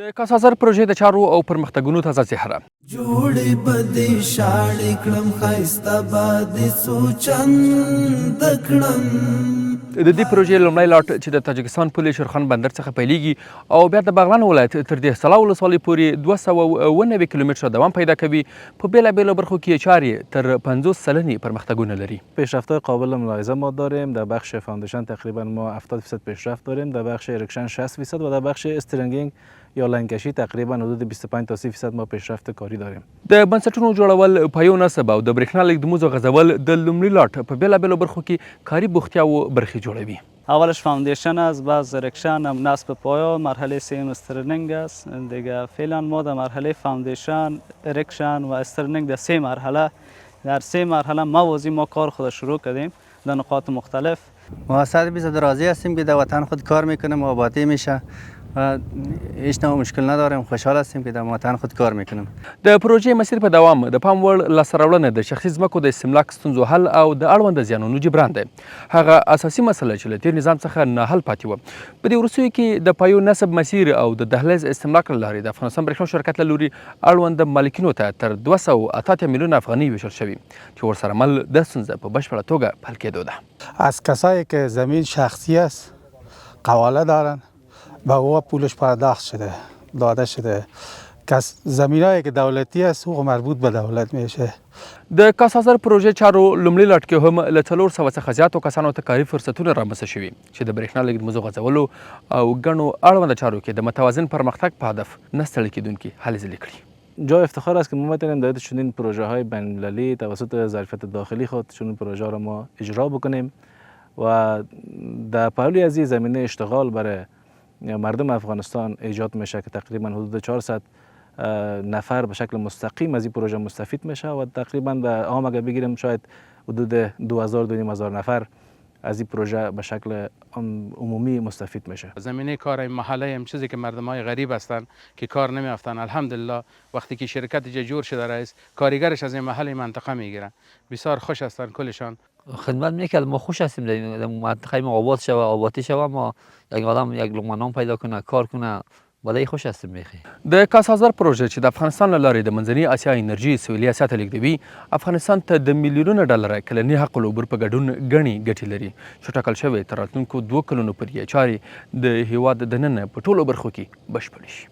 د کاسازر پروژې د چارو او پرمختګونو تازه څهره جوړې بدې شاړې کړم ښایسته به دې څو چند کړم. د دې پروژې لومړی لاټ چې د تاجکستان پل شیرخان بندر څخه پیلیږي او بیا د بغلان ولایت تر دهسلا ولسوالۍ پورې 290 کیلومتره دوام پیدا کوي. په بېلابېلو برخو کې چارې تر 50 سلنې پرمختګونه لري. پیشرفت‌های قابل ملاحظه ما داریم. در بخش فاندیشن تقریبا ما 70% پیشرفت داریم، در بخش ارکشن 60% و در بخش استرنگینگ یا لنکشی تقریبا حدود 25 تا 30% ما پیشرفت کاری داریم. د بنسټونو جوړول، پایو نصب او د برېښنا لیږدموزو غځول د لومړي لاټ په بېلابېلو برخو کې کاري بوختیاوو برخې جوړوي. اولش فاندیشن است، بعد ارکشن، نصب پایه، مرحله سوم استرنینگ است. دیگه فعلا ما در مرحله فاندیشن، ارکشن و استرنینگ در 3 مرحله در 3 مرحله موازی ما کار خود شروع کردیم در نقاط مختلف. ما 100% راضی هستیم که در وطن خود کار میکنیم، آبادی میشه و هیچ نوع مشکل نداریم. خوشحال هستیم که در وطن خود کار میکنیم. د پروژې مسیر په دوام د پام وړ لاسته راوړنه د شخصي ځمکو د استملاک ستونزو حل او د اړونده زیانونو جبران دی. هغه اساسي مسله چې له تیر نظام څخه ناحل پاتې وه. په دې وروستیو کې د پایو نصب مسیر او د دهلیز استملاک له لارې د افغانستان برېښنا شرکت له لوري اړونده مالکینو ته تر 288 میلیون افغانۍ ویشل شوي چې ورسره مل د ستونزه په بشپړه توګه حل کېدو ده. از کسایی که زمین شخصی است قواله دارن به او پولش پرداخت شده داده شده. زمینایی که دولتی است حقوق مربوط به دولت میشه. د کاسازر پروژې چارو لومړي لاټ کې هم له 400 څخه زیاتو کسانو ته کاري فرصتونه رامنځته شوي چې د برېښنا لیږدموزو غځولو او ګڼو اړونده چارو کې د متوازن پرمختګ په هدف نه ستړي کېدونکي هلې ځلې کړي. جای افتخار است که ما میتونیم در چنین پروژه های بین المللی توسط ظرفیت داخلی خود چنین پروژه را ما اجرا بکنیم و در پهلوی از این زمینه اشتغال برای مردم افغانستان ایجاد میشه که تقریبا حدود 400 نفر به شکل مستقیم از این پروژه مستفید میشه و تقریبا به عام اگر بگیریم شاید حدود 2000 نفر از این پروژه به شکل عمومی مستفید میشه. زمینه کار محله هم چیزی که مردمای غریب هستن که کار نمیافتن، الحمدلله وقتی که شرکت جور شده رئیس کارگرش از این محل منطقه میگیرن، بسیار خوش هستن کلشان. خدمت میکرد. ما خوش هستیم در منطقه ما آباد شوه، آبادی شوه، ما یک آدم یک لقمه نان پیدا کنه، کار کنه، بلای خوش هستیم میخی. د کاسازر پروژه چې د افغانستان له لارې د منځنۍ اسیا انرژي سویلي اسیا ته لیږدوي، افغانستان ته د میلیونونو ډالره کلني حق العبور په ګډون ګڼې ګټې لري چې ټاکل شوې تر راتلونکو 2 کلونو پورې چارې د هیواد دننه په ټولو برخو کې بشپړې شي.